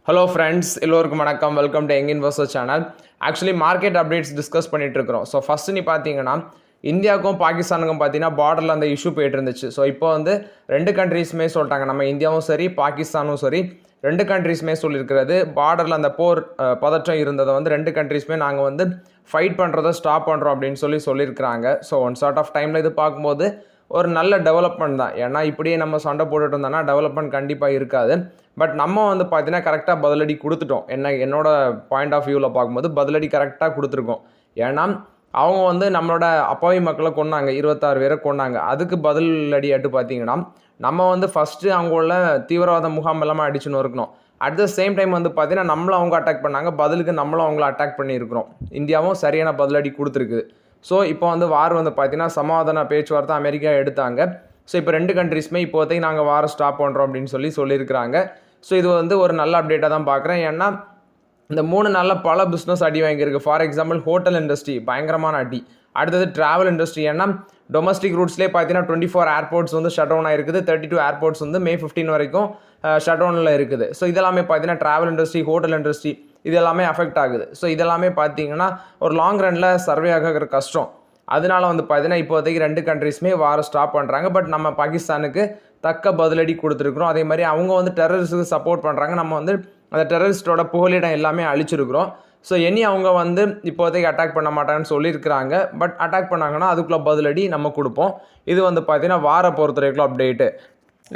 Hello friends, எல்லோருக்கும் வணக்கம். Welcome to young investor channel. Actually market updates discuss பண்ணிட்டு இருக்கிறோம். ஸோ ஃபஸ்ட்டு நீ பார்த்தீங்கன்னா இந்தியாவுக்கும் பாகிஸ்தானுக்கும் பார்த்தீங்கன்னா பார்டரில் அந்த இஷ்யூ போயிட்டு இருந்துச்சு. ஸோ இப்போ வந்து ரெண்டு கண்ட்ரீஸுமே சொல்லிட்டாங்க, நம்ம இந்தியாவும் சரி பாகிஸ்தானும் சரி ரெண்டு கண்ட்ரீஸுமே சொல்லியிருக்கிறது பார்டரில் அந்த போர் பதற்றம் இருந்ததை வந்து ரெண்டு கண்ட்ரீஸுமே நாங்கள் வந்து ஃபைட் பண்ணுறதை ஸ்டாப் பண்ணுறோம் அப்படின்னு சொல்லியிருக்கிறாங்க. ஸோ ஒன் சார்ட் ஆஃப் டைமில் இது பார்க்கும்போது ஒரு நல்ல டெவலப்மெண்ட் தான். ஏன்னா இப்படியே நம்ம சண்டை போட்டுட்டு இருந்தோம்னா டெவலப்மெண்ட் கண்டிப்பாக இருக்காது. பட் நம்ம வந்து பார்த்தீங்கன்னா கரெக்டாக பதிலடி கொடுத்துட்டோம். என்னோட பாயிண்ட் ஆஃப் வியூவில் பார்க்கும்போது பதிலடி கரெக்டாக கொடுத்துருக்கோம். ஏன்னா அவங்க வந்து நம்மளோட அப்பாவி மக்களை கொன்னாங்க, 26 பேரை கொன்னாங்க. அதுக்கு பதிலடியாட்டு பார்த்தீங்கன்னா நம்ம வந்து ஃபஸ்ட்டு அவங்க உள்ள தீவிரவாத முகாம் எல்லாமே அடிச்சு நொறுக்கணும். அட் த சேம் டைம் வந்து பார்த்தீங்கன்னா நம்மளும் அவங்க அட்டாக் பண்ணாங்க, பதிலுக்கு நம்மளும் அவங்கள அட்டாக் பண்ணியிருக்கிறோம். இந்தியாவும் சரியான பதிலடி கொடுத்துருக்குது. ஸோ இப்போ வந்து வார் வந்து பார்த்தீங்கன்னா சமாதான பேச்சுவார்த்தை அமெரிக்கா எடுத்தாங்க. ஸோ இப்போ ரெண்டு கண்ட்ரீஸுமே இப்போதைக்கு நாங்கள் வாரை ஸ்டாப் பண்ணுறோம் அப்படின்னு சொல்லியிருக்கிறாங்க. ஸோ இது வந்து ஒரு நல்ல அப்டேட்டாக தான் பார்க்குறேன். ஏன்னா இந்த 3 நாளில் பல பிஸ்னஸ் அடி வாங்கியிருக்கு. ஃபார் எக்ஸாம்பிள் ஹோட்டல் இண்டஸ்ட்ரி பயங்கரமான அடி. அடுத்தது ட்ராவல் இண்டஸ்ட்ரி. ஏன்னா டொமஸ்டிக் ரூட்ஸ்லேயே பார்த்தீங்கன்னா 24 ஏர்போர்ட்ஸ் வந்து ஷட் டவுன் ஆகிருக்குது. 32 ஏர்போர்ட்ஸ் வந்து May 15 வரைக்கும் ஷட் டவுனில் இருக்குது. ஸோ இதெல்லாமே பார்த்தீங்கன்னா ட்ராவல் இண்டஸ்ட்ரி, ஹோட்டல் இண்டஸ்ட்ரி இது எல்லாமே அஃபெக்ட் ஆகுது. ஸோ இதெல்லாமே பார்த்தீங்கன்னா ஒரு லாங் ரனில் சர்வே ஆகிற கஷ்டம். அதனால வந்து பார்த்தீங்கன்னா இப்போதைக்கு ரெண்டு கண்ட்ரீஸுமே வாரை ஸ்டாப் பண்ணுறாங்க. பட் நம்ம பாகிஸ்தானுக்கு தக்க பதிலடி கொடுத்துருக்குறோம். அதே மாதிரி அவங்க வந்து டெரரிஸ்ட்டுக்கு சப்போர்ட் பண்ணுறாங்க. நம்ம வந்து அந்த டெரரிஸ்ட்டோட புகலிடம் எல்லாமே அழிச்சிருக்கிறோம். ஸோ இனி அவங்க வந்து இப்போதைக்கு அட்டாக் பண்ண மாட்டாங்கன்னு சொல்லியிருக்கிறாங்க. பட் அட்டாக் பண்ணாங்கன்னா அதுக்குள்ளே பதிலடி நம்ம கொடுப்போம். இது வந்து பார்த்தீங்கன்னா வாரை பொறுத்த வரைக்கும் அப்டேட்டு.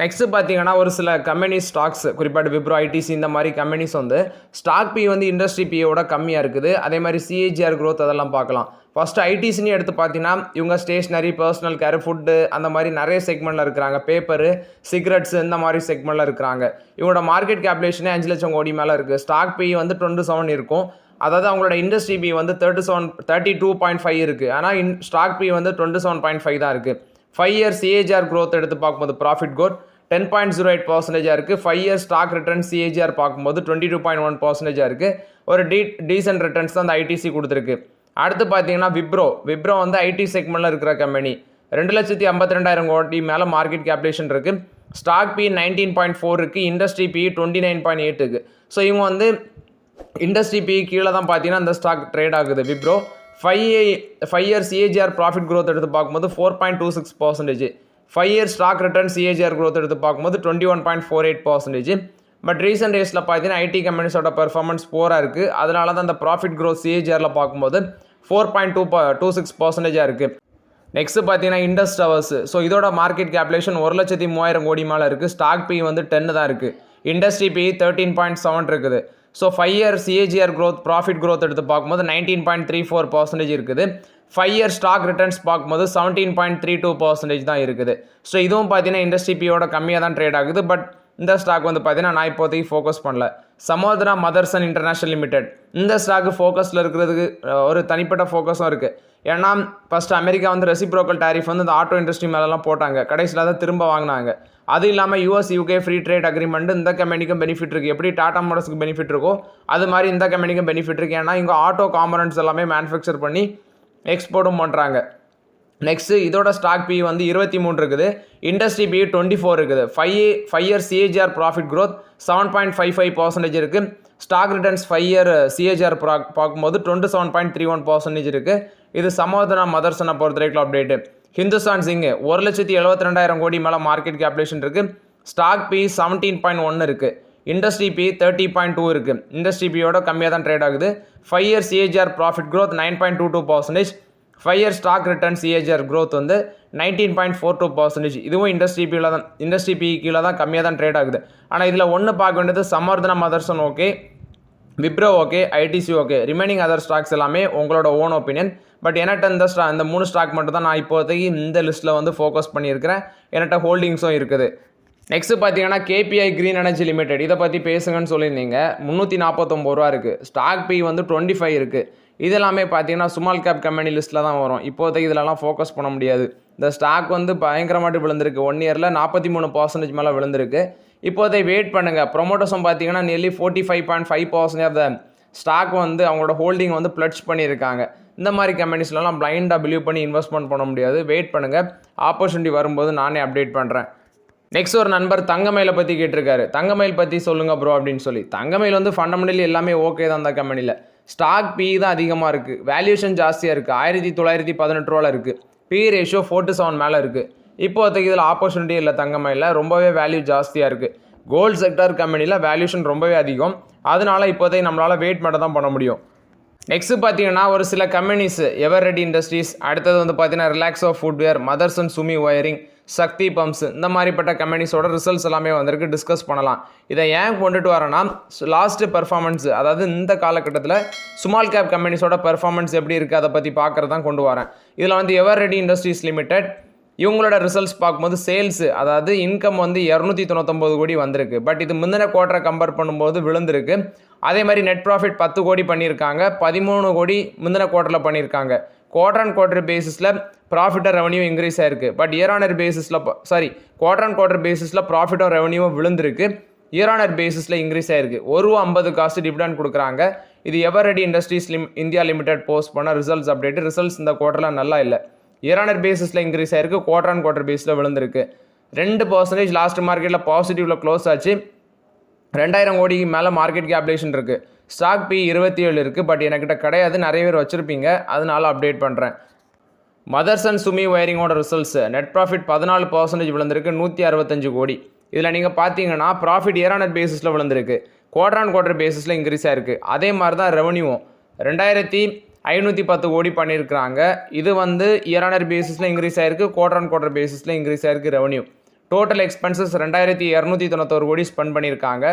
நெக்ஸ்ட்டு பார்த்தீங்கன்னா ஒரு சில கம்பெனி ஸ்டாக்ஸ், குறிப்பாக விப்ரோ, ஐடிசி இந்த மாதிரி கம்பெனிஸ் வந்து ஸ்டாக் பி வந்து இண்டஸ்ட்ரி பியோட கம்மியாக இருக்குது. அதே மாதிரி சிஏஜிஆர் க்ரோத் அதெல்லாம் பார்க்கலாம். ஃபஸ்ட்டு ஐடிசின்னு எடுத்து பார்த்தீங்கன்னா இவங்க ஸ்டேஷ்னரி, பர்சனல் கேர், ஃபுட்டு அந்த மாதிரி நிறைய செக்மெண்ட்டில் இருக்கிறாங்க. பேப்பரு, சிகரெட்ஸ் இந்த மாதிரி செக்மெண்ட்டில் இருக்கிறாங்க. இவங்களோட மார்க்கெட் கேப்லேஷனே 5 லட்சம் கோடி மேலே இருக்குது. ஸ்டாக் பி வந்து 27 இருக்கும். அதாவது அவங்களோட இண்டஸ்ட்ரி பி வந்து 32.5 இருக்குது. ஆனால் ஸ்டாக் பி வந்து 27.5 தான் இருக்குது. 5 இயர்ஸ் சிஏஜிஆர் க்ரோத் எடுத்து பார்க்கும்போது ப்ராஃபிட் க்ரோத் 10.08% இருக்குது. 5 இயர்ஸ் ஸ்டாக் ரிட்டர்ன் சிஏஜிஆர் பார்க்கும்போது 22.1% இருக்குது. ஒரு டீசன்ட் ரிட்டர்ன்ஸ் தான் அந்த ஐடிசி கொடுத்துருக்கு. அடுத்து பார்த்தீங்கன்னா விப்ரோ வந்து ஐடி செக்மெண்ட்டில் இருக்கிற கம்பெனி 2,52,000 கோடி மேலே மார்க்கெட் கேப்லேஷன் இருக்குது. ஸ்டாக் பி 19.4 இருக்குது. இண்டஸ்ட்ரி பி 29.8 இருக்குது. ஸோ இவங்க வந்து இண்டஸ்ட்ரி பி கீழே தான் பார்த்தீங்கன்னா அந்த ஸ்டாக் ட்ரேட் ஆகுது. Wipro 5 years CAGR profit growth எடுத்து பார்க்கும்போது 4.26%. 5 years stock return CAGR growth எடுத்து பார்க்கும்போது 21.48%. பட் ரீசெண்ட் டேஸில் பார்த்தீங்கன்னா ஐடி கம்பெனிஸோட பெர்ஃபார்மன்ஸ் போராக இருக்குது. அதனால தான் அந்த ப்ராஃபிட் க்ரோத் சிஏஜிஆரில் பார்க்கும்போது 4.26% இருக்குது. நெக்ஸ்ட்டு பார்த்தீங்கன்னா இண்டஸ் டவர்ஸ். ஸோ இதோட மார்க்கெட் கேப்லேஷன் 1,03,000 கோடி மேலே இருக்குது. ஸ்டாக் பி வந்து 10 தான் இருக்குது. இண்டஸ்ட்ரி பி 13.7 இருக்குது. So 5 year CAGR growth, profit growth எடுத்து பார்க்கும்போது 19.34% இருக்குது. 5 இயர் ஸ்டாக் ரிட்டர்ன்ஸ் பார்க்கும்போது 17.32% தான் இருக்குது. ஸோ இதுவும் பார்த்தீங்கன்னா இண்டஸ்ட்ரி பியோட கம்மியாக தான் ட்ரேட் ஆகுது. பட் இந்த ஸ்டாக் வந்து பார்த்தீங்கன்னா நான் இப்போதைக்கு ஃபோக்கஸ் பண்ணல. சமோதனா மதர்சன் இன்டர்நேஷனல் லிமிடெட் இந்த ஸ்டாக்கு ஃபோக்கஸில் இருக்கிறதுக்கு ஒரு தனிப்பட்ட ஃபோக்கஸும் இருக்குது. ஏன்னா ஃபஸ்ட்டு அமெரிக்கா வந்து ரெசிப்ரோக்கல் டேரிஃப் வந்து இந்த ஆட்டோ இண்டஸ்ட்ரி மேலெலாம் போட்டாங்க. கடைசியில் அதை திரும்ப வாங்கினாங்க. அது இல்லாமல் US UK free trade agreement இந்த கம்பெனிக்கும் பெனிஃபிட் இருக்குது. எப்படி டாடா மோட்டர்ஸ்க்கு பெனிஃபிட் இருக்கோ அது மாதிரி இந்த கம்பெனிக்கும் பெனிஃபிட் இருக்குது. ஏன்னா இங்கே ஆட்டோ காம்பனன்ட்ஸ் எல்லாமே மேனுஃபேக்சர் பண்ணி எக்ஸ்போர்ட்டும் பண்ணுறாங்க. நெக்ஸ்ட்டு இதோட ஸ்டாக் பி வந்து 23 இருக்குது. இண்டஸ்ட்ரி பி 24 இருக்குது. 5 இயர் சிஏஜிஆர் ப்ராஃபிட் க்ரோத் 7.55% இருக்குது. ஸ்டாக் ரிட்டர்ன்ஸ் 5 இயர் சிஏஜிஆர் பார்க்கும்போது 27.31% இருக்குது. இது சமோதனா மதர்சனை பொறுத்த வரைக்கும் அப்டேட்டு. ஹிந்துஸ்தான் ஜிங்க் 1,72,000 கோடி மேலே மார்க்கெட் கேப்லேஷன் இருக்குது. ஸ்டாக் பி 17.1 இருக்குது. இண்டஸ்ட்ரி பி 30.2 இருக்குது. இண்டஸ்ட்ரி பியோட கம்மியாக தான் ட்ரேட் ஆகுது. 5 year CAGR profit growth 9.22%. 5 year stock return CAGR growth வந்து 19.42%. இதுவும் இண்டஸ்ட்ரி பி கீழே தான் கம்மியாக தான் ட்ரேட் ஆகுது. ஆனால் இதில் ஒன்று பார்க்க வேண்டியது Samvardhana Motherson okay, Wipro okay, ITC okay, remaining other stocks எல்லாமே உங்களோட ஓன் ஒப்பீனியன். பட் என்கிட்ட இந்த 3 ஸ்டாக் மட்டும் தான் நான் இப்போதைக்கு இந்த லிஸ்ட்டில் வந்து ஃபோக்கஸ் பண்ணியிருக்கிறேன். என்கிட்ட ஹோல்டிங்ஸும் இருக்குது. நெக்ஸ்ட்டு பார்த்தீங்கன்னா கேபிஐ கிரீன் எனர்ஜி லிமிடெட் இதை பற்றி பேசுங்கன்னு சொல்லியிருந்தீங்க. 349 ரூபா இருக்குது. ஸ்டாக் பி வந்து 25 இருக்குது. இதெல்லாமே பார்த்தீங்கன்னா ஸ்மால் கேப் கம்பெனி லிஸ்ட்டில் தான் வரும். இப்போதைக்கு இதிலலாம் ஃபோக்கஸ் பண்ண முடியாது. இந்த ஸ்டாக் வந்து பயங்கரமாட்டு விழுந்திருக்கு. 1 இயரில் 43% மேலே விழுந்திருக்கு. இப்போதைக்கு வெயிட் பண்ணுங்கள். ப்ரொமோட்டர்ஸும் பார்த்தீங்கன்னா நியர்லி 45.5% ஆஃப் த ஸ்டாக் வந்து அவங்களோட ஹோல்டிங் வந்து ப்ளட்ஜ் பண்ணியிருக்காங்க. இந்த மாதிரி கம்பெனிஸ்லாம் பிளைண்டாக பிலீவ் பண்ணி இன்வெஸ்ட்மெண்ட் பண்ண முடியாது. வெயிட் பண்ணுங்கள். ஆப்பர்ச்சுனிட்டி வரும்போது நானே அப்டேட் பண்ணுறேன். நெக்ஸ்ட் ஒரு நண்பர் தங்கமயிலை பற்றி கேட்டிருக்காரு. தங்கமயில் பற்றி சொல்லுங்கள் ப்ரோ அப்படின்னு சொல்லி. தங்கமயில் வந்து ஃபண்டமெண்டலி எல்லாமே ஓகே தான் அந்த கம்பெனியில். ஸ்டாக் பி தான் அதிகமாக இருக்குது, வேல்யூஷன் ஜாஸ்தியாக இருக்குது, 1918 ரூபாவில் இருக்குது, பி ரேஷியோ 4:7 மேலே இருக்குது. இப்போதைக்கு இதில் ஆப்பர்ச்சுனிட்டி இல்லை. தங்கமயிலில் ரொம்பவே வேல்யூ ஜாஸ்தியாக இருக்குது. கோல்டு செக்டர் கம்பெனியில் வேல்யூஷன் ரொம்பவே அதிகம். அதனால இப்போதைக்கு நம்மளால் வெயிட் மட்டும் தான் பண்ண முடியும். நெக்ஸ்ட்டு பார்த்தீங்கன்னா ஒரு சில கம்பெனிஸ், எவர் ரெடி இண்டஸ்ட்ரீஸ், அடுத்தது வந்து பார்த்தீங்கன்னா ரிலாக்ஸோ ஃபுட்வேர், மதர்சன் சுமி ஒயரிங், சக்தி பம்ப்ஸ், இந்த மாதிரிப்பட்ட கம்பெனிஸோட ரிசல்ட்ஸ் எல்லாமே வந்திருக்கு. டிஸ்கஸ் பண்ணலாம். இதை ஏன் கொண்டுட்டு வரேன்னா, லாஸ்ட்டு பெர்ஃபார்மன்ஸ், அதாவது இந்த காலகட்டத்தில் ஸ்மால் கேப் கம்பெனிஸோட பெர்ஃபார்மன்ஸ் எப்படி இருக்குது அதை பற்றி பார்க்குறது தான் கொண்டு வரேன். இதில் வந்து எவர் ரெடி இண்டஸ்ட்ரீஸ் லிமிடெட் இவங்களோட ரிசல்ட்ஸ் பார்க்கும்போது சேல்ஸு, அதாவது இன்கம் வந்து 299 கோடி வந்திருக்கு. பட் இது முந்தின குவார்ட்டரை கம்பேர் பண்ணும்போது விழுந்திருக்கு. அதே மாதிரி நெட் ப்ராஃபிட் 10 கோடி பண்ணியிருக்காங்க, 13 கோடி முந்தின குவார்ட்டரில் பண்ணியிருக்காங்க. குவார்டர் அண்ட் குவார்ட்டர் பேசிஸில் ப்ராஃபிட்டாக ரெவன்யூ இன்க்ரீஸ் ஆயிருக்கு. பட் இயர் ஆன் இயர் பேசிஸில் குவார்டர் அண்ட் குவார்ட்டர் பேசிஸில் ப்ராஃபிட்டும் ரெவன்யூவும் விழுந்திருக்கு. இயர் ஆன் இயர் பேசிஸில் இன்க்ரீஸ் ஆயிருக்கு. ₹1.50 காசு டிவிடெண்ட் கொடுக்குறாங்க. இது எவர் ready industries India limited post பண்ண ரிசல்ட்ஸ் அப்டேட். ரிசல்ட்ஸ் இந்த குவார்ட்டரில் நல்லா இல்லை. இயர் ஆன் இயர் பேசிஸில் இன்க்ரீஸ் ஆயிருக்கு, குவார்டர் அண்ட் குவார்ட்டர் பேஸில் விழுந்திருக்கு. 2% லாஸ்ட் மார்க்கெட்டில் பாசிட்டிவில் க்ளோஸ் ஆச்சு. 2000 கோடிக்கு மேலே மார்க்கெட் கேப்லேஷன் இருக்குது. ஸ்டாக் பி 27 இருக்குது. பட் என்கிட்ட கிடையாது, நிறைய பேர் வச்சுருப்பீங்க, அதனால அப்டேட் பண்ணுறேன். மதர்சன் சுமி ஒயரிங்கோட ரிசல்ட்ஸ், நெட் ப்ராஃபிட் 14% விழுந்திருக்கு, 165 கோடி. இதில் நீங்கள் பார்த்தீங்கன்னா ப்ராஃபிட் இயர் ஆன் இயர் பேசிஸில் விழுந்திருக்கு, குவார்டர் ஆன் குவார்ட்டர் பேசிஸில் இன்க்ரீஸ் ஆயிருக்கு. அதே மாதிரி தான் ரெவன்யூவும் 2510 கோடி பண்ணியிருக்கிறாங்க. இது வந்து இயர் ஆன் இயர் பேசிஸில் இன்க்ரீஸ் ஆயிருக்கு, குவார்டர் ஆன் குவார்ட்டர் பேசிஸில் இன்க்ரீஸ் ஆயிருக்கு ரெவன்யூ. டோட்டல் எக்ஸ்பென்சஸ் 2291 கோடி ஸ்பெண்ட் பண்ணியிருக்காங்க.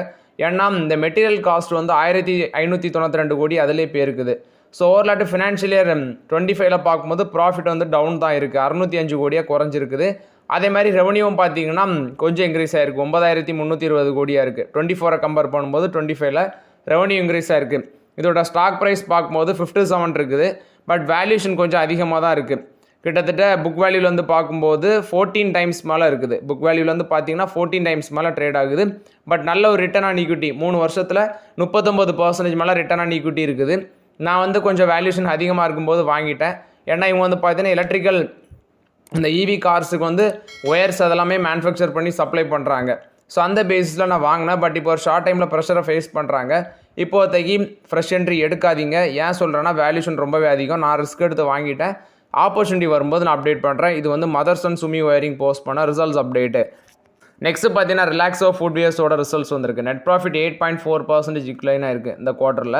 ஏன்னா இந்த மெட்டீரியல் காஸ்ட் வந்து 1592 கோடி அதிலே போயிருக்குது. ஸோ ஓவர்லாட்டு ஃபினான்ஷியல் இயர் 25ல் பார்க்கும்போது ப்ராஃபிட் வந்து டவுன் தான் இருக்குது, 605 கோடியாக குறைஞ்சிருக்குது. அதே மாதிரி ரெவன்யூவும் பார்த்தீங்கன்னா கொஞ்சம் இன்க்ரீஸ் ஆயிருக்கு, 9320 கோடியாக இருக்குது. 24 கம்பேர் பண்ணும்போது 25ல் ரெவன்யூ இன்க்ரீஸ் ஆயிருக்கு. இதோட ஸ்டாக் ப்ரைஸ் பார்க்கும்போது 57 இருக்குது. பட் வேல்யூஷன் கொஞ்சம் அதிகமாக தான் இருக்குது. கிட்டத்தட்ட புக் வேல்யூவில் வந்து பார்க்கும்போது 14 டைம்ஸ் மேலே இருக்குது. புக் வேல்யூவில் வந்து பார்த்தீங்கன்னா 14 டைம்ஸ் மேலே ட்ரேட் ஆகுது. பட் நல்ல ஒரு ரிட்டர்ன் ஆன் ஈக்விட்டி 3 வருஷத்தில் 39% மேலே ரிட்டர்ன் ஆன் ஈக்விட்டி இருக்குது. நான் வந்து கொஞ்சம் வேல்யூஷன் அதிகமாக இருக்கும்போது வாங்கிட்டேன். ஏன்னா இவங்க வந்து பார்த்தீங்கன்னா எலக்ட்ரிக்கல் இந்த இவி கார்ஸுக்கு வந்து ஒயர்ஸ் அதெல்லாமே மேனுஃபேக்சர் பண்ணி சப்ளை பண்ணுறாங்க. ஸோ அந்த பேசிஸில் நான் வாங்கினேன். பட் இப்போ ஒரு ஷார்ட் டைமில் ப்ரெஷரை ஃபேஸ் பண்ணுறாங்க. இப்போதைக்கு ஃப்ரெஷ் என்ட்ரி எடுக்காதீங்க. ஏன் சொல்கிறேன்னா வேல்யூஷன் ரொம்பவே அதிகம். நான் ரிஸ்க் எடுத்து வாங்கிட்டேன். ஆப்பர்ச்சுனிட்டி வரும்போது நான் அப்டேட் பண்ணுறேன். இது வந்து மதர்சன் சுமி ஒயரிங் போஸ்ட் பண்ண ரிசல்ட்ஸ் அப்டேட்டு. நெக்ஸ்ட்டு பார்த்தீங்கன்னா ரிலாக்ஸோ ஃபுட்வேர்ஸோட ரிசல்ட்ஸ் வந்திருக்கு. நெட் ப்ராஃபிட் 8.4% டிக்ளைன் ஆயிருக்கு. இந்த குவார்ட்டரில்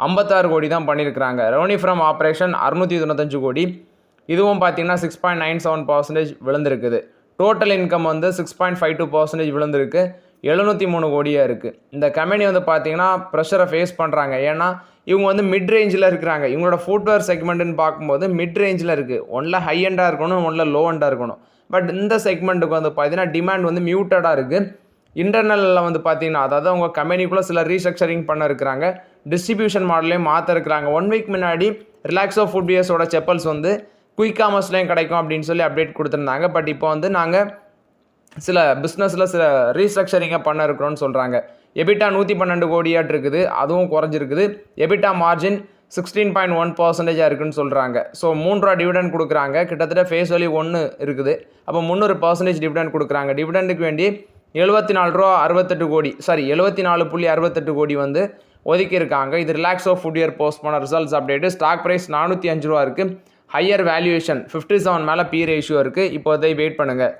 56 கோடி தான் பண்ணியிருக்கிறாங்க. ரெவன்யூ ஃப்ரம் ஆப்ரேஷன் 695 கோடி. இதுவும் பார்த்தீங்கன்னா 6.97% விழுந்திருக்குது. டோட்டல் இன்கம் வந்து 6.52% விழுந்திருக்கு, 703 கோடியாக இருக்குது. இந்த கம்பெனி வந்து பார்த்தீங்கன்னா ப்ரெஷரை ஃபேஸ் பண்ணுறாங்க. ஏன்னா இவங்க வந்து மிட் ரேஞ்சில் இருக்கிறாங்க. இவங்களோட ஃபுட்வேர் செக்மெண்ட்டுன்னு பார்க்கும்போது மிட் ரேஞ்சில் இருக்குது. ஒன்றில் ஹை எண்டாக இருக்கணும், ஒன்றில் லோ எண்டாக இருக்கணும். பட் இந்த செக்மெண்ட்டுக்கு வந்து பார்த்தீங்கன்னா டிமாண்ட் வந்து மியூட்டடாக இருக்குது. இன்டர்னலில் வந்து பார்த்தீங்கன்னா அதாவது அவங்க கம்பெனிக்குள்ளே சில ரீஸ்ட்ரக்சரிங் பண்ண இருக்கிறாங்க, டிஸ்ட்ரிபியூஷன் மாடலையும் மாற்ற இருக்கிறாங்க. 1 வீக் முன்னாடி ரிலாக்ஸோ ஃபுட்வேர்ஸோட செப்பல்ஸ் வந்து குயிக் காமர்ஸ்லேயும் கிடைக்கும் அப்படின்னு சொல்லி அப்டேட் கொடுத்துருந்தாங்க. பட் இப்போ வந்து நாங்கள் சில பிஸ்னஸில் சில ரீஸ்ட்ரக்சரிங்காக பண்ண இருக்கிறோன்னு சொல்கிறாங்க. எபிட்டா 112 கோடியாட்டு இருக்குது, அதுவும் குறைஞ்சிருக்குது. எபிட்டா மார்ஜின் 16.1% இருக்குன்னு சொல்கிறாங்க. ஸோ 3 ரூபா டிவிடெண்ட் கொடுக்குறாங்க. கிட்டத்தட்ட ஃபேஸ் வேல்யூ 1 இருக்குது. அப்போ 300% டிவிடெண்ட் கொடுக்குறாங்க. டிவிடெண்டுக்கு வேண்டி 74.68 கோடி வந்து ஒதுக்கி இருக்காங்க. இது ரிலாக்ஸோ ஃபுட்வேர் போஸ்ட் பண்ண ரிசல்ட்ஸ் அப்டேட்டு. ஸ்டாக் ப்ரைஸ் 405 ரூபா இருக்குது. ஹையர் வேல்யூவேஷன் 57 மேலே பி ரேஷியோ இருக்குது. இப்போ அதை வெயிட் பண்ணுங்கள்.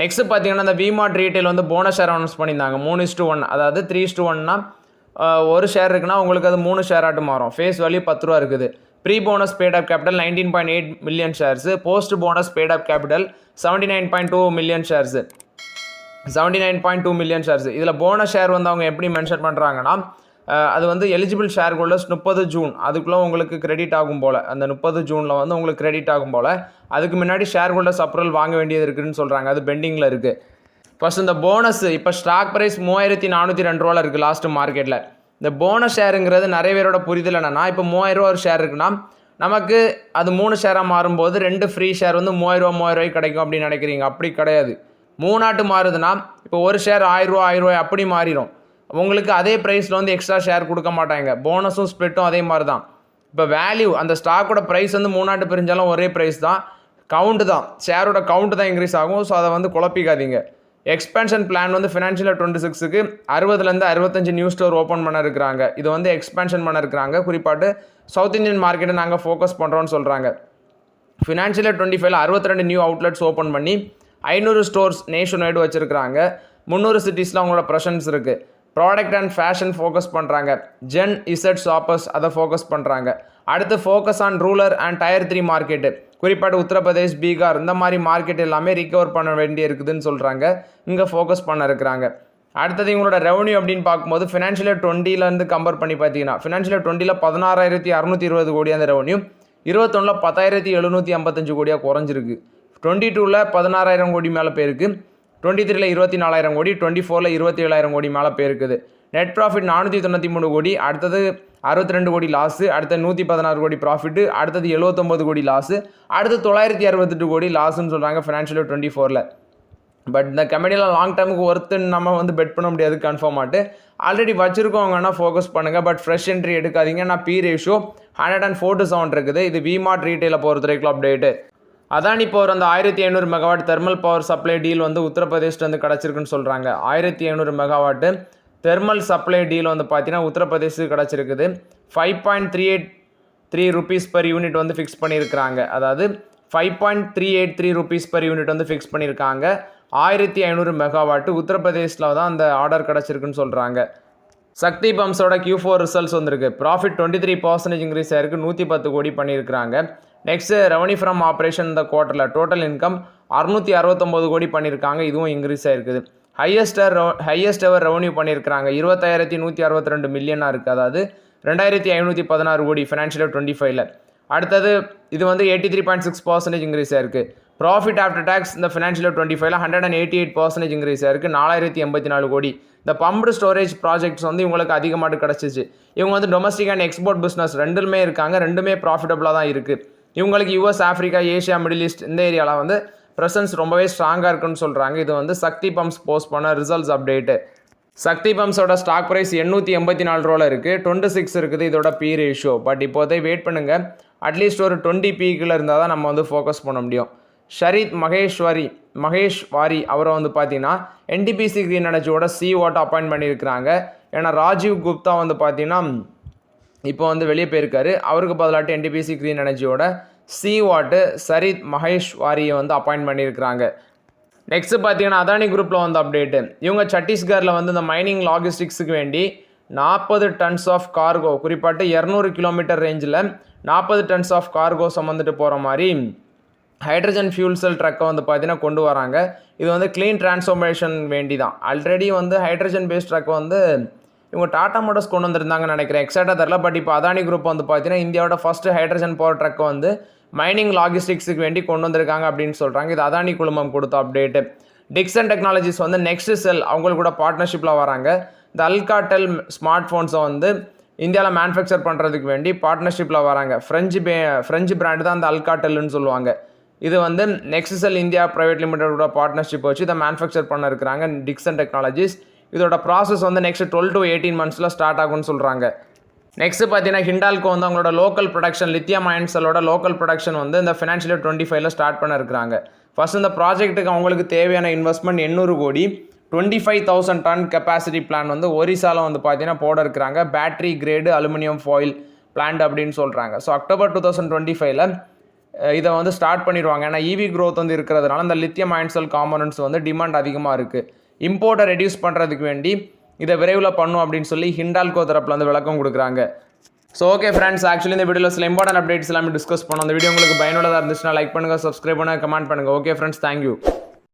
நெக்ஸ்ட்டு பார்த்தீங்கன்னா இந்த விமார்ட் ரீட்டைல் வந்து போனஸ் ஷேர் அனௌன்ஸ் பண்ணியிருந்தாங்க 3:1. அதாவது 3:1னா ஒரு ஷேர் இருக்குன்னா உங்களுக்கு அது 3 ஷேர் ஆட்டு மாறும். ஃபேஸ் வேல்யூ 10 ரூபா இருக்குது. Pre bonus paid up capital 19.8 million shares. Post bonus paid up capital 79.2 million shares. 79.2 million shares. இதில் போனஸ் ஷேர் வந்து அவங்க எப்படி மென்ஷன் பண்ணுறாங்கன்னா அது வந்து எலிஜிபிள் ஷேர் ஹோல்டர்ஸ் 30 ஜூன் அதுக்குள்ளே உங்களுக்கு கிரெடிட் ஆகும் போல். அந்த 30 ஜூனில் வந்து உங்களுக்கு கிரெடிட் ஆகும் போல். அதுக்கு முன்னாடி ஷேர் ஹோல்டர்ஸ் அப்ரூவல் வாங்க வேண்டியது இருக்குதுன்னு சொல்கிறாங்க. அது பெண்டிங்கில் இருக்குது. ஃபஸ்ட் இந்த போனஸ் இப்போ ஸ்டாக் ப்ரைஸ் 3402 ரூபாவில் இருக்குது லாஸ்ட்டு மார்க்கெட்டில். இந்த போனஸ் ஷேருங்கிறது நிறைய பேரோட புரிதல் என்னென்னா, இப்போ 3000 ரூபா ஒரு ஷேர் இருக்குன்னா நமக்கு அது 3 ஷேராக மாறும்போது 2 ஃப்ரீ ஷேர் வந்து 3000 ரூபாய்க்கு கிடைக்கும் அப்படின்னு நினைக்கிறீங்க. அப்படி கிடையாது. 3 ஆட்டு மாறுதுன்னா இப்போ ஒரு ஷேர் 1000 ரூபாய் அப்படி மாறிடும். உங்களுக்கு அதே ப்ரைஸில் வந்து எக்ஸ்ட்ரா ஷேர் கொடுக்க மாட்டாங்க. போனஸும் ஸ்ப்ளிட்டும் அதே மாதிரி தான். இப்போ வேல்யூ அந்த ஸ்டாக்கோட ப்ரைஸ் வந்து 3 ஆட்டு பிரிஞ்சாலும் ஒரே ப்ரைஸ் தான். கவுண்ட்டு தான், ஷேரோட கவுண்ட்டு தான் இன்க்ரீஸ் ஆகும். ஸோ அதை வந்து குழப்பிக்காதீங்க. எக்ஸ்பேன்ஷன் பிளான் வந்து ஃபினான்ஷியல் 26க்கு 60லேருந்து 65 நியூ ஸ்டோர் ஓப்பன் பண்ண இருக்கிறாங்க. இது வந்து எக்ஸ்பேன்ஷன் பண்ண இருக்கிறாங்க. குறிப்பாட்டு சவுத் இந்தியன் மார்க்கெட்டை நாங்கள் ஃபோக்கஸ் பண்ணுறோன்னு சொல்கிறாங்க. ஃபினான்ஷியல் 25ல் 62 நியூ அவுட்லெட்ஸ் ஓப்பன் பண்ணி 500 ஸ்டோர்ஸ் நேஷன் வைடு வச்சுருக்கிறாங்க. 300 சிட்டிஸில் அவங்களோட ப்ரெசன்ஸ் இருக்குது. ப்ராடக்ட் அண்ட் ஃபேஷன் ஃபோக்கஸ் பண்ணுறாங்க. ஜென் இசட் ஷாப்பர்ஸ் அதை ஃபோக்கஸ் பண்ணுறாங்க. அடுத்து focus on rural and tier 3 market, குறிப்பாட்டு உத்தரப்பிரதேஷ், பீகார் இந்த மாதிரி மார்க்கெட் எல்லாமே ரிகவர் பண்ண வேண்டி இருக்குதுன்னு சொல்கிறாங்க. இங்கே ஃபோக்கஸ் பண்ண இருக்கிறாங்க. அடுத்தது இவங்களோட ரெவன்யூ அப்படின்னு பார்க்கும்போது ஃபினான்ஷியல் 20லேருந்து கம்பேர் பண்ணி பார்த்தீங்கன்னா ஃபினான்ஷியல் 20ல் 16,620 கோடி அந்த ரெவன்யூ, 21ல் 10,755 கோடியாக குறைஞ்சிருக்கு. 22ல் 16,000 கோடி மேலே போயிருக்கு. 23ல் 24,000 கோடி, 24ல் 27,000 கோடி மேலே போயிருக்குது. நெட் ப்ராஃபிட் 493 கோடி, அடுத்தது 62 கோடி லாஸு, அடுத்த 116 கோடி ப்ராஃபிட்டு, அடுத்தது 79 கோடி லாஸு, அடுத்து 968 கோடி லாஸுன்னு சொல்கிறாங்க ஃபினான்ஷியல் 24ல். பட் இந்த கம்பெனியில் லாங் டேர்முக்கு ஒருத்தன் நம்ம வந்து பெட் பண்ண முடியாது கன்ஃபார்ம் ஆட்டு. ஆல்ரெடி வச்சுருக்கவங்கன்னா ஃபோக்கஸ் பண்ணுங்கள். பட் ஃப்ரெஷ் என்ட்ரி எடுக்காதீங்க. நான் பி ரேஷியோ 147 இருக்குது. இது விமார்ட் ரீட்டைலில் பொறுத்த வரைக்கும் அப்டேட்டு. அதானி பவர் அந்த 1500 megawatt thermal power supply deal வந்து உத்தரப்பிரதேஷ்லேருந்து கிடச்சிருக்குன்னு சொல்கிறாங்க. 1500 மெகாவாட்டு தெர்மல் சப்ளை டீல் வந்து பார்த்தீங்கன்னா உத்தரப்பிரதேஷுக்கு கிடச்சிருக்குது. 5.383 ருபீஸ் பர் யூனிட் வந்து ஃபிக்ஸ் பண்ணியிருக்கிறாங்க. அதாவது 5.383 ருபீஸ் பர் யூனிட் வந்து ஃபிக்ஸ் பண்ணியிருக்காங்க. 1500 மெகாவாட்டு உத்தரப்பிரதேஷில் தான் அந்த ஆர்டர் கிடச்சிருக்குன்னு சொல்கிறாங்க. சக்தி பம்ப்ஸோட Q4 ரிசல்ட்ஸ் வந்திருக்கு. ப்ராஃபிட் 23% இன்க்ரீஸ் ஆயிருக்கு. 110 கோடி பண்ணியிருக்கிறாங்க. நெக்ஸ்ட்டு ரெவன்யூ ஃப்ரம் ஆப்ரேஷன் இந்த குவார்ட்டரில் டோட்டல் இன்கம் 669 கோடி பண்ணியிருக்காங்க. இதுவும் இன்க்ரீஸ் ஆகிருக்குது. ஹையஸ்ட் எவர் ரெவன்யூ பண்ணியிருக்கிறாங்க. 20,162 மில்லியனாக இருக்குது. அதாவது 2,516 கோடி ஃபினான்ஷியல் 25ல். அடுத்தது இது வந்து 83.6% இன்க்ரீஸ் ஆயிருக்கு. ப்ராஃபிட் ஆஃப்டர் டேக்ஸ் இந்த ஃபினான்ஷியல் 25ல் 188% இன்க்ரீஸ் ஆயிருக்கு. 4,084 கோடி. இந்த பம்ப்டு ஸ்டோரேஜ் ப்ராஜெக்ட்ஸ் வந்து இவங்களுக்கு அதிகமாக கிடச்சிச்சு. இவங்க வந்து டொமஸ்டிக் அண்ட் எக்ஸ்போர்ட் பிஸ்னஸ் ரெண்டுமே இருக்காங்க. ரெண்டுமே ப்ராஃபிட்டபுளாக தான் இருக்குது. இவங்களுக்கு US, Africa, Asia, Middle East இந்த ஏரியாவில் வந்து ப்ரெசன்ஸ் ரொம்பவே ஸ்ட்ராங்காக இருக்குன்னு சொல்கிறாங்க. இது வந்து சக்தி பம்ப்ஸ் போஸ்ட் பண்ண ரிசல்ட்ஸ் அப்டேட்டு. சக்தி பம்ப்ஸோட ஸ்டாக் ப்ரைஸ் 884 ரூபாயில் இருக்குது. 26 இருக்குது இதோட பி ரேஷியோ. பட் இப்போதை வெயிட் பண்ணுங்கள். அட்லீஸ்ட் ஒரு 20 பீக்கில் இருந்தால் தான் நம்ம வந்து ஃபோக்கஸ் பண்ண முடியும். ஷரீத் மகேஷ்வாரி அவரை வந்து பார்த்தீங்கன்னா NTPC கிரீன் எனர்ஜியோட சிஓட்ட அப்பாயின்ட் பண்ணியிருக்கிறாங்க. ஏன்னா ராஜீவ் குப்தா வந்து பார்த்தீங்கன்னா இப்போ வந்து வெளியே போயிருக்காரு. அவருக்கு பதிலாட்டு NTPC கிரீன் எனர்ஜியோட சிஓட்டு ஷரீத் மகேஷ்வாரியை வந்து அப்பாயின்ட் பண்ணியிருக்கிறாங்க. நெக்ஸ்ட்டு பார்த்தீங்கன்னா அதானி குரூப்பில் வந்து அப்டேட்டு. இவங்க சத்தீஸ்கரில் வந்து இந்த மைனிங் லாஜிஸ்டிக்ஸுக்கு வேண்டி 40 டன்ஸ் ஆஃப் கார்கோ, குறிப்பாட்டு 200 கிலோமீட்டர் ரேஞ்சில் 40 டன்ஸ் ஆஃப் கார்கோ சுமந்துட்டு போகிற மாதிரி ஹைட்ரஜன் ஃபியூல் செல் ட்ரக்கை வந்து பார்த்தீங்கன்னா கொண்டு வராங்க. இது வந்து க்ளீன் டிரான்ஸ்ஃபார்மேஷன் வேண்டி தான். ஆல்ரெடி வந்து ஹைட்ரஜன் பேஸ்ட் ட்ரக் வந்து இவங்க டாடா மோட்டர்ஸ் கொண்டு வந்திருந்தாங்கன்னு நினைக்கிறேன். எக்ஸாக்டாக தெரில. பட் இப்போ அதானி குரூப் வந்து பார்த்தீங்கன்னா இந்தியாவோட ஃபஸ்ட்டு ஹைட்ரஜன் பவர் ட்ரக்கை வந்து மைனிங் லாஜிஸ்டிக்ஸுக்கு வேண்டி கொண்டு வந்திருக்காங்க அப்படின்னு சொல்கிறாங்க. இது அதானி குழுமம் கொடுத்த அப்டேட்டு. டிக்சன் டெக்னாலஜிஸ் வந்து நெக்ஸ்ட் செல் அவங்களுக்கு கூட பார்ட்னர்ஷிப்பில் வராங்க. இந்த அல்காட்டெல் ஸ்மார்ட் ஃபோன்ஸை வந்து இந்தியாவில் மேனுஃபேக்சர் பண்ணுறதுக்கு வேண்டி பார்ட்னர்ஷிப்பில் வராங்க. ஃப்ரெஞ்சு பிராண்டு தான் அந்த அல்காட்டெல்னு சொல்லுவாங்க. இது வந்து நெக்ஸ்ட் செல் இந்தியா ப்ரைவேட் லிமிடெடோட பார்ட்னர்ஷிப் வச்சு இதை மேனுஃபேக்சர் பண்ண இருக்கிறாங்க டிக்சன் டெக்னாலஜிஸ். இதோட ப்ராசஸ் வந்து நெக்ஸ்ட் 12 to 18 மந்த்ஸில் ஸ்டார்ட் ஆகும்னு சொல்கிறாங்க. நெக்ஸ்ட் பார்த்தீங்கன்னா ஹிண்டால்கோ வந்து அவங்களோட லோக்கல் ப்ரொடக்ஷன் லித்தியம் அயன் செல்லோட லோக்கல் ப்ரொடக்ஷன் வந்து இந்த ஃபினான்ஷியல் 25ல் ஸ்டார்ட் பண்ண இருக்கிறாங்க. ஃபர்ஸ்ட் இந்த ப்ராஜெக்ட்டுக்கு அவங்களுக்கு தேவையான இன்வெஸ்ட்மெண்ட் 800 கோடி, 25,000 டன் கெப்பாசிட்டி பிளான் வந்து ஒரிசாவில் வந்து பார்த்தீங்கன்னா போட இருக்கிறாங்க. Battery grade aluminium foil plant அப்படின்னு சொல்கிறாங்க. ஸோ அக்டோபர் 2025ல் இதை வந்து ஸ்டார்ட் பண்ணிடுவாங்க. ஏன்னா EV growth வந்து இருக்கிறதுனால இந்த லித்தியம் அயன் செல் காம்பனன்ட்ஸ் வந்து டிமாண்ட் அதிகமாக இருக்குது. இம்போர்ட்டை ரெடியூஸ் பண்ணுறதுக்கு வேண்டி இதை விரைவில் பண்ணும் அப்படின்னு சொல்லி ஹிண்டால்கோ தரப்பில் வந்து விளக்கம் கொடுக்குறாங்க. ஸோ ஓகே ஃப்ரெண்ட்ஸ், ஆக்சுவலி இந்த வீடியோவில் சில இம்பார்ட்டன்ட் அப்டேட்ஸ் எல்லாமே டிஸ்கஸ் பண்ணோம். அந்த வீடியோ உங்களுக்கு பயனுள்ளதாக இருந்துச்சுன்னா லைக் பண்ணுங்கள், சப்ஸ்கிரைப் பண்ணுங்கள், கமெண்ட் பண்ணுங்கள். Okay friends, thank you.